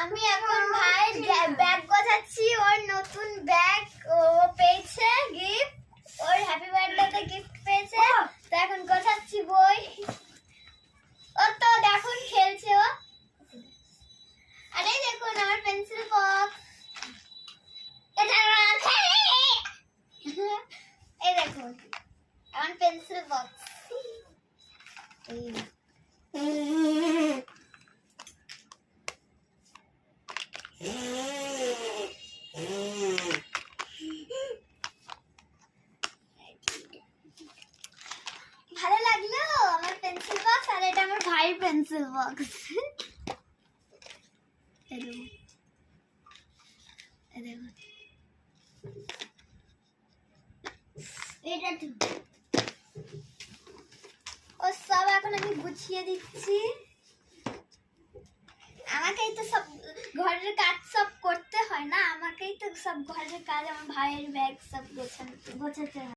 আমি এখন ভাইয়ের ব্যাগ গোছাচ্ছি। ওর নতুন ব্যাগ ও পেয়েছে গিফট, ওর হ্যাপি বার্থডেতে গিফট পেয়েছে, তো এখন গোছাচ্ছি বই। ও তো দেখুন খেলছে ও। আরে দেখুন আমার পেন্সিল বক্স, এই দেখুন আমার পেন্সিল বক্স। ভালো লাগলো আমার পেন্সিল বক্স? আর এটা আমার ভাইয়ের পেন্সিল বক্স। ও সব এখন আমি গুছিয়ে দিচ্ছি। আমাকেই তো সব ঘরের কাজ সব করতে হয় না, আমাকেই তো সব ঘরের কাজ, আমার ভাইয়ের ব্যাগ সব গোছাতে হয়।